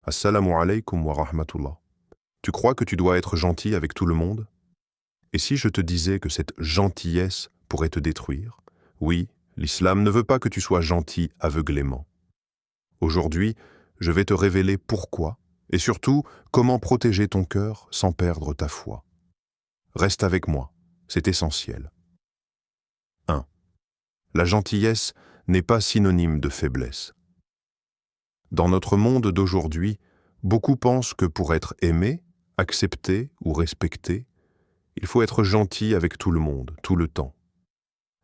Assalamu alaikum wa rahmatullah. Tu crois que tu dois être gentil avec tout le monde? Et si je te disais que cette gentillesse pourrait te détruire? Oui, l'islam ne veut pas que tu sois gentil aveuglément. Aujourd'hui, je vais te révéler pourquoi et surtout comment protéger ton cœur sans perdre ta foi. Reste avec moi, c'est essentiel. 1. La gentillesse n'est pas synonyme de faiblesse. Dans notre monde d'aujourd'hui, beaucoup pensent que pour être aimé, accepté ou respecté, il faut être gentil avec tout le monde, tout le temps.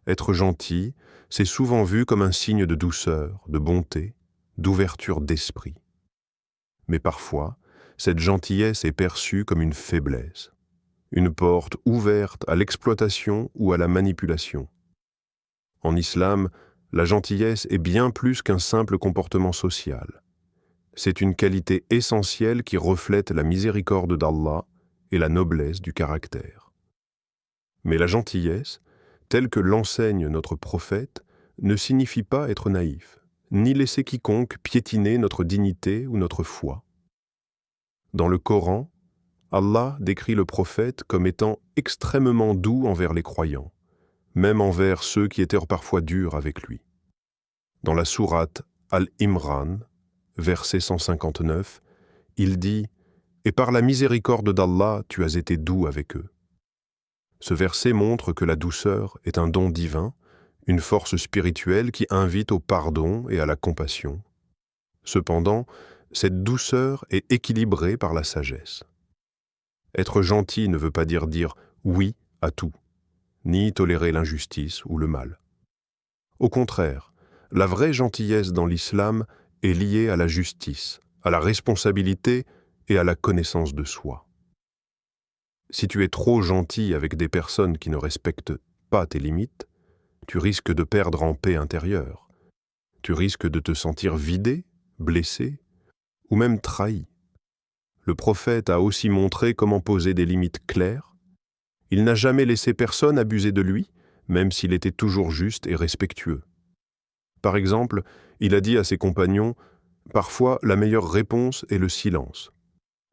Être gentil, c'est souvent vu comme un signe de douceur, de bonté, d'ouverture d'esprit. Mais parfois, cette gentillesse est perçue comme une faiblesse, une porte ouverte à l'exploitation ou à la manipulation. En islam, la gentillesse est bien plus qu'un simple comportement social. C'est une qualité essentielle qui reflète la miséricorde d'Allah et la noblesse du caractère. Mais la gentillesse, telle que l'enseigne notre prophète, ne signifie pas être naïf, ni laisser quiconque piétiner notre dignité ou notre foi. Dans le Coran, Allah décrit le prophète comme étant extrêmement doux envers les croyants, même envers ceux qui étaient parfois durs avec lui. Dans la sourate Al-Imran, verset 159, il dit « Et par la miséricorde d'Allah, tu as été doux avec eux ». Ce verset montre que la douceur est un don divin, une force spirituelle qui invite au pardon et à la compassion. Cependant, cette douceur est équilibrée par la sagesse. Être gentil ne veut pas dire oui à tout, ni tolérer l'injustice ou le mal. Au contraire, la vraie gentillesse dans l'islam est liée à la justice, à la responsabilité et à la connaissance de soi. Si tu es trop gentil avec des personnes qui ne respectent pas tes limites, tu risques de perdre en paix intérieure. Tu risques de te sentir vidé, blessé ou même trahi. Le prophète a aussi montré comment poser des limites claires. Il n'a jamais laissé personne abuser de lui, même s'il était toujours juste et respectueux. Par exemple, il a dit à ses compagnons « Parfois, la meilleure réponse est le silence ».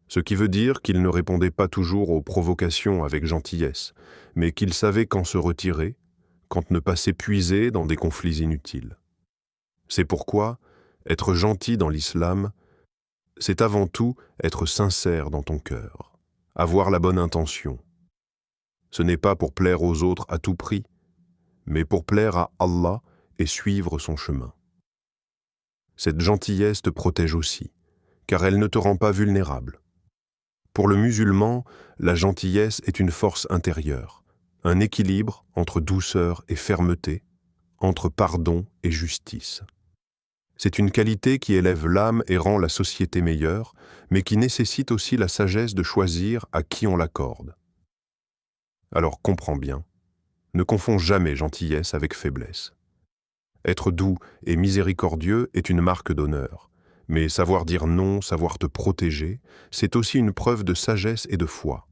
Ce qui veut dire qu'il ne répondait pas toujours aux provocations avec gentillesse, mais qu'il savait quand se retirer, quand ne pas s'épuiser dans des conflits inutiles. C'est pourquoi être gentil dans l'islam, c'est avant tout être sincère dans ton cœur, avoir la bonne intention. Ce n'est pas pour plaire aux autres à tout prix, mais pour plaire à Allah et suivre son chemin. Cette gentillesse te protège aussi, car elle ne te rend pas vulnérable. Pour le musulman, la gentillesse est une force intérieure, un équilibre entre douceur et fermeté, entre pardon et justice. C'est une qualité qui élève l'âme et rend la société meilleure, mais qui nécessite aussi la sagesse de choisir à qui on l'accorde. Alors comprends bien, ne confonds jamais gentillesse avec faiblesse. Être doux et miséricordieux est une marque d'honneur. Mais savoir dire non, savoir te protéger, c'est aussi une preuve de sagesse et de foi.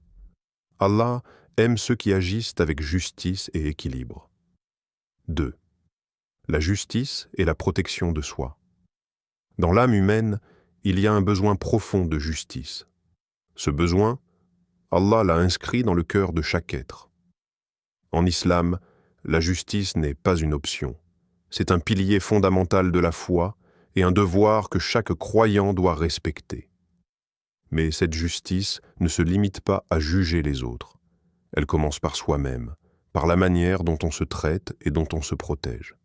Allah aime ceux qui agissent avec justice et équilibre. 2. La justice et la protection de soi. Dans l'âme humaine, il y a un besoin profond de justice. Ce besoin, Allah l'a inscrit dans le cœur de chaque être. En islam, la justice n'est pas une option. C'est un pilier fondamental de la foi et un devoir que chaque croyant doit respecter. Mais cette justice ne se limite pas à juger les autres. Elle commence par soi-même, par la manière dont on se traite et dont on se protège.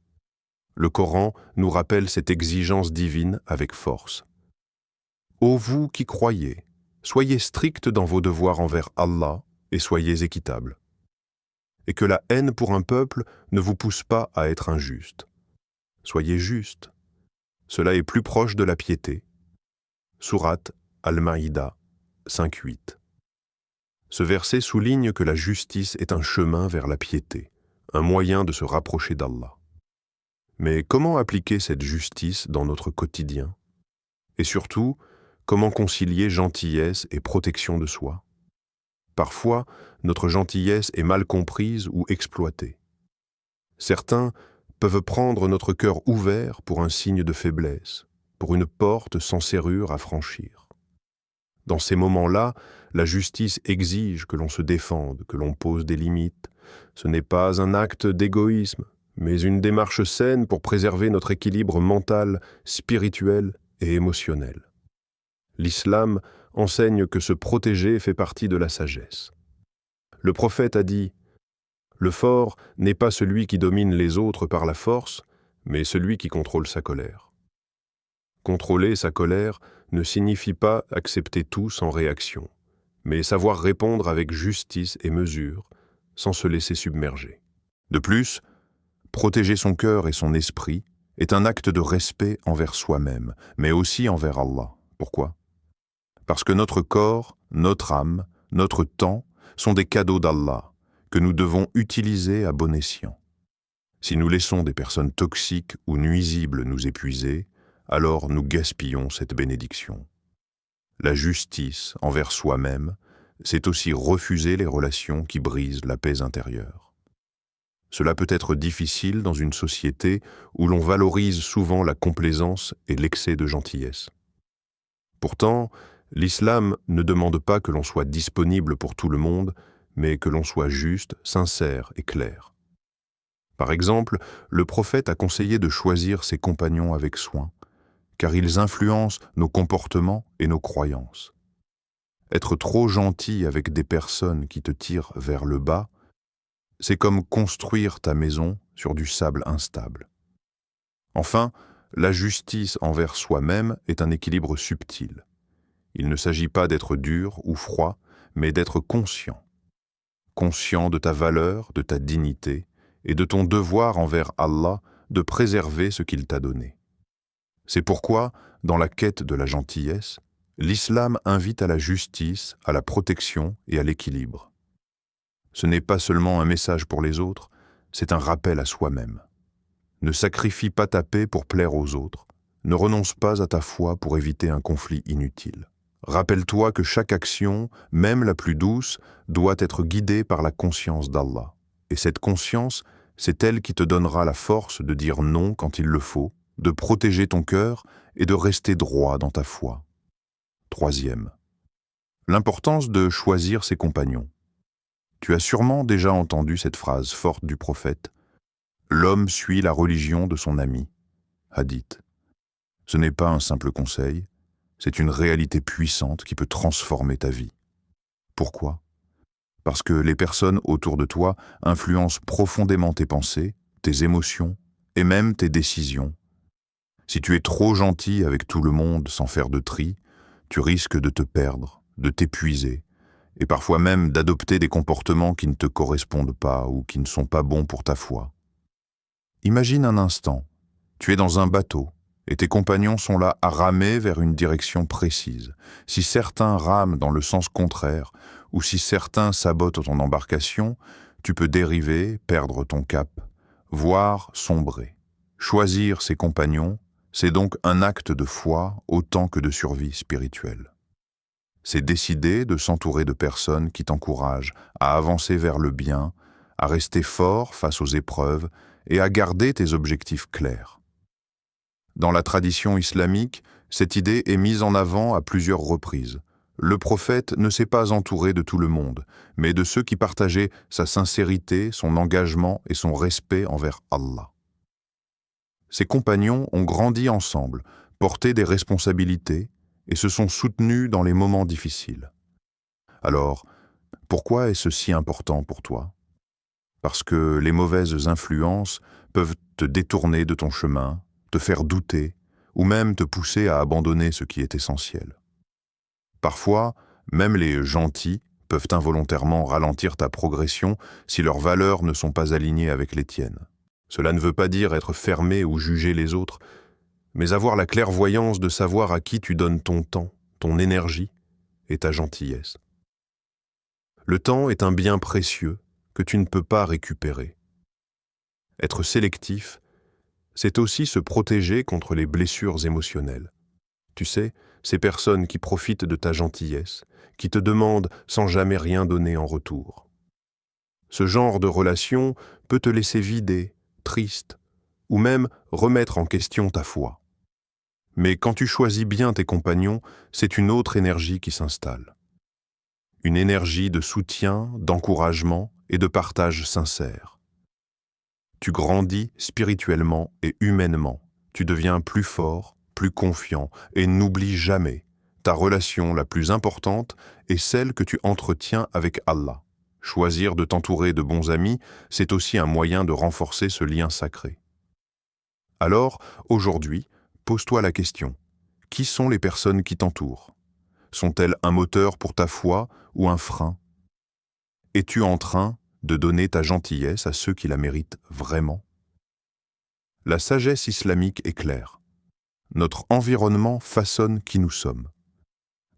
Le Coran nous rappelle cette exigence divine avec force. Ô vous qui croyez, soyez stricts dans vos devoirs envers Allah et soyez équitables. Et que la haine pour un peuple ne vous pousse pas à être injuste. Soyez justes. Cela est plus proche de la piété. Sourate Al-Maïda 5.8. Ce verset souligne que la justice est un chemin vers la piété, un moyen de se rapprocher d'Allah. Mais comment appliquer cette justice dans notre quotidien? Et surtout, comment concilier gentillesse et protection de soi? Parfois, notre gentillesse est mal comprise ou exploitée. Certains peuvent prendre notre cœur ouvert pour un signe de faiblesse pour une porte sans serrure à franchir. Dans ces moments-là, la justice exige que l'on se défende, que l'on pose des limites. Ce n'est pas un acte d'égoïsme, mais une démarche saine pour préserver notre équilibre mental, spirituel et émotionnel. L'islam enseigne que se protéger fait partie de la sagesse. Le prophète a dit « Le fort n'est pas celui qui domine les autres par la force, mais celui qui contrôle sa colère. » Contrôler sa colère ne signifie pas accepter tout sans réaction, mais savoir répondre avec justice et mesure, sans se laisser submerger. De plus, protéger son cœur et son esprit est un acte de respect envers soi-même, mais aussi envers Allah. Pourquoi ? Parce que notre corps, notre âme, notre temps sont des cadeaux d'Allah que nous devons utiliser à bon escient. Si nous laissons des personnes toxiques ou nuisibles nous épuiser, alors nous gaspillons cette bénédiction. La justice envers soi-même, c'est aussi refuser les relations qui brisent la paix intérieure. Cela peut être difficile dans une société où l'on valorise souvent la complaisance et l'excès de gentillesse. Pourtant, l'islam ne demande pas que l'on soit disponible pour tout le monde, mais que l'on soit juste, sincère et clair. Par exemple, le prophète a conseillé de choisir ses compagnons avec soin, car ils influencent nos comportements et nos croyances. Être trop gentil avec des personnes qui te tirent vers le bas, c'est comme construire ta maison sur du sable instable. Enfin, la justice envers soi-même est un équilibre subtil. Il ne s'agit pas d'être dur ou froid, mais d'être conscient. Conscient de ta valeur, de ta dignité et de ton devoir envers Allah de préserver ce qu'il t'a donné. C'est pourquoi, dans la quête de la gentillesse, l'islam invite à la justice, à la protection et à l'équilibre. Ce n'est pas seulement un message pour les autres, c'est un rappel à soi-même. Ne sacrifie pas ta paix pour plaire aux autres, ne renonce pas à ta foi pour éviter un conflit inutile. Rappelle-toi que chaque action, même la plus douce, doit être guidée par la conscience d'Allah. Et cette conscience, c'est elle qui te donnera la force de dire non quand il le faut, de protéger ton cœur et de rester droit dans ta foi. Troisième, l'importance de choisir ses compagnons. Tu as sûrement déjà entendu cette phrase forte du prophète « L'homme suit la religion de son ami ». Hadith. Ce n'est pas un simple conseil, c'est une réalité puissante qui peut transformer ta vie. Pourquoi ? Parce que les personnes autour de toi influencent profondément tes pensées, tes émotions et même tes décisions. Si tu es trop gentil avec tout le monde sans faire de tri, tu risques de te perdre, de t'épuiser, et parfois même d'adopter des comportements qui ne te correspondent pas ou qui ne sont pas bons pour ta foi. Imagine un instant, tu es dans un bateau et tes compagnons sont là à ramer vers une direction précise. Si certains rament dans le sens contraire ou si certains sabotent ton embarcation, tu peux dériver, perdre ton cap, voire sombrer. Choisir ses compagnons, c'est donc un acte de foi autant que de survie spirituelle. C'est décider de s'entourer de personnes qui t'encouragent à avancer vers le bien, à rester fort face aux épreuves et à garder tes objectifs clairs. Dans la tradition islamique, cette idée est mise en avant à plusieurs reprises. Le prophète ne s'est pas entouré de tout le monde, mais de ceux qui partageaient sa sincérité, son engagement et son respect envers Allah. Ses compagnons ont grandi ensemble, porté des responsabilités et se sont soutenus dans les moments difficiles. Alors, pourquoi est-ce si important pour toi ? Parce que les mauvaises influences peuvent te détourner de ton chemin, te faire douter ou même te pousser à abandonner ce qui est essentiel. Parfois, même les gentils peuvent involontairement ralentir ta progression si leurs valeurs ne sont pas alignées avec les tiennes. Cela ne veut pas dire être fermé ou juger les autres, mais avoir la clairvoyance de savoir à qui tu donnes ton temps, ton énergie et ta gentillesse. Le temps est un bien précieux que tu ne peux pas récupérer. Être sélectif, c'est aussi se protéger contre les blessures émotionnelles. Tu sais, ces personnes qui profitent de ta gentillesse, qui te demandent sans jamais rien donner en retour. Ce genre de relation peut te laisser vidé, triste, ou même remettre en question ta foi. Mais quand tu choisis bien tes compagnons, c'est une autre énergie qui s'installe. Une énergie de soutien, d'encouragement et de partage sincère. Tu grandis spirituellement et humainement. Tu deviens plus fort, plus confiant et n'oublie jamais, ta relation la plus importante est celle que tu entretiens avec Allah. Choisir de t'entourer de bons amis, c'est aussi un moyen de renforcer ce lien sacré. Alors, aujourd'hui, pose-toi la question. Qui sont les personnes qui t'entourent? Sont-elles un moteur pour ta foi ou un frein? Es-tu en train de donner ta gentillesse à ceux qui la méritent vraiment? La sagesse islamique est claire. Notre environnement façonne qui nous sommes.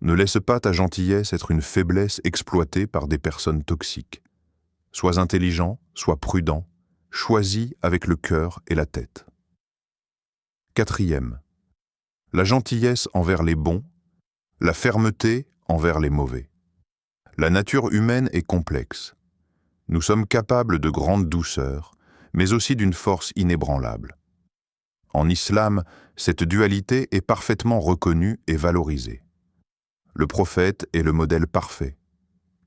Ne laisse pas ta gentillesse être une faiblesse exploitée par des personnes toxiques. Sois intelligent, sois prudent, choisis avec le cœur et la tête. 4e. La gentillesse envers les bons, la fermeté envers les mauvais. La nature humaine est complexe. Nous sommes capables de grande douceur, mais aussi d'une force inébranlable. En islam, cette dualité est parfaitement reconnue et valorisée. Le prophète est le modèle parfait.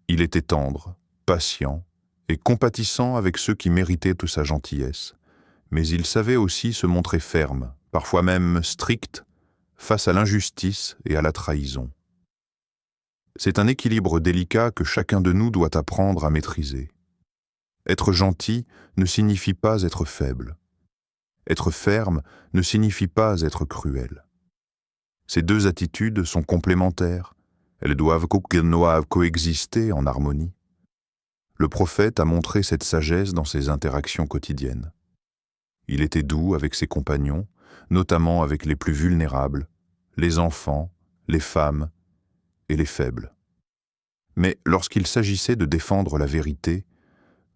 Il était tendre, patient et compatissant avec ceux qui méritaient de sa gentillesse, mais il savait aussi se montrer ferme, parfois même strict, face à l'injustice et à la trahison. C'est un équilibre délicat que chacun de nous doit apprendre à maîtriser. Être gentil ne signifie pas être faible. Être ferme ne signifie pas être cruel. Ces deux attitudes sont complémentaires. Elles doivent coexister en harmonie. Le prophète a montré cette sagesse dans ses interactions quotidiennes. Il était doux avec ses compagnons, notamment avec les plus vulnérables, les enfants, les femmes et les faibles. Mais lorsqu'il s'agissait de défendre la vérité,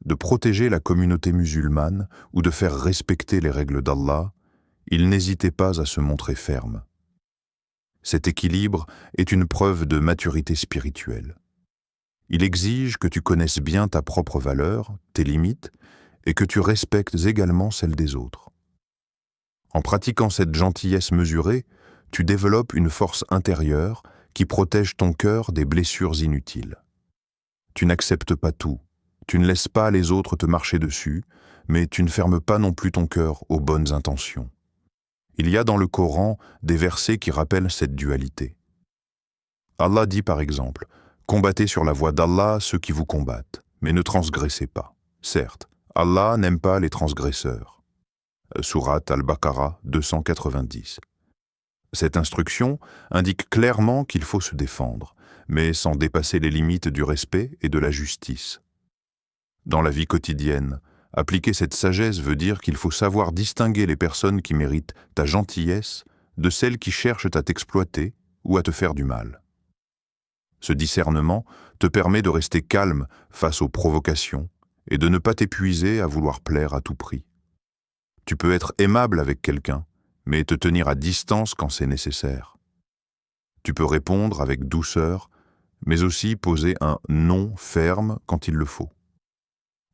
de protéger la communauté musulmane ou de faire respecter les règles d'Allah, il n'hésitait pas à se montrer ferme. Cet équilibre est une preuve de maturité spirituelle. Il exige que tu connaisses bien ta propre valeur, tes limites, et que tu respectes également celles des autres. En pratiquant cette gentillesse mesurée, tu développes une force intérieure qui protège ton cœur des blessures inutiles. Tu n'acceptes pas tout, tu ne laisses pas les autres te marcher dessus, mais tu ne fermes pas non plus ton cœur aux bonnes intentions. Il y a dans le Coran des versets qui rappellent cette dualité. Allah dit par exemple, « Combattez sur la voie d'Allah ceux qui vous combattent, mais ne transgressez pas. » Certes, Allah n'aime pas les transgresseurs. Sourate Al-Baqarah 290. Cette instruction indique clairement qu'il faut se défendre, mais sans dépasser les limites du respect et de la justice. Dans la vie quotidienne, appliquer cette sagesse veut dire qu'il faut savoir distinguer les personnes qui méritent ta gentillesse de celles qui cherchent à t'exploiter ou à te faire du mal. Ce discernement te permet de rester calme face aux provocations et de ne pas t'épuiser à vouloir plaire à tout prix. Tu peux être aimable avec quelqu'un, mais te tenir à distance quand c'est nécessaire. Tu peux répondre avec douceur, mais aussi poser un non ferme quand il le faut.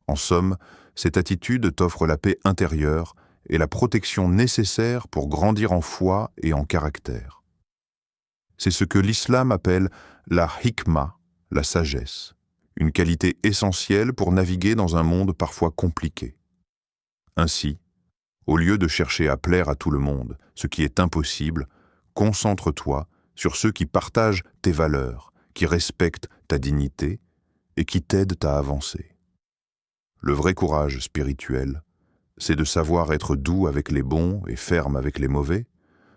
En somme, cette attitude t'offre la paix intérieure et la protection nécessaire pour grandir en foi et en caractère. C'est ce que l'islam appelle la hikma, la sagesse, une qualité essentielle pour naviguer dans un monde parfois compliqué. Ainsi, au lieu de chercher à plaire à tout le monde, ce qui est impossible, concentre-toi sur ceux qui partagent tes valeurs, qui respectent ta dignité et qui t'aident à avancer. Le vrai courage spirituel, c'est de savoir être doux avec les bons et ferme avec les mauvais,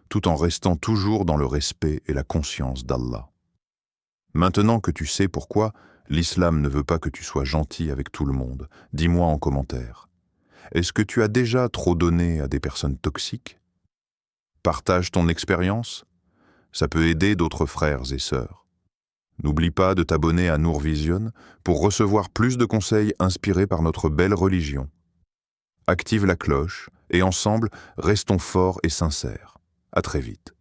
tout en restant toujours dans le respect et la conscience d'Allah. Maintenant que tu sais pourquoi l'islam ne veut pas que tu sois gentil avec tout le monde, dis-moi en commentaire. Est-ce que tu as déjà trop donné à des personnes toxiques? Partage ton expérience. Ça peut aider d'autres frères et sœurs. N'oublie pas de t'abonner à Nour Vision pour recevoir plus de conseils inspirés par notre belle religion. Active la cloche et ensemble, restons forts et sincères. À très vite.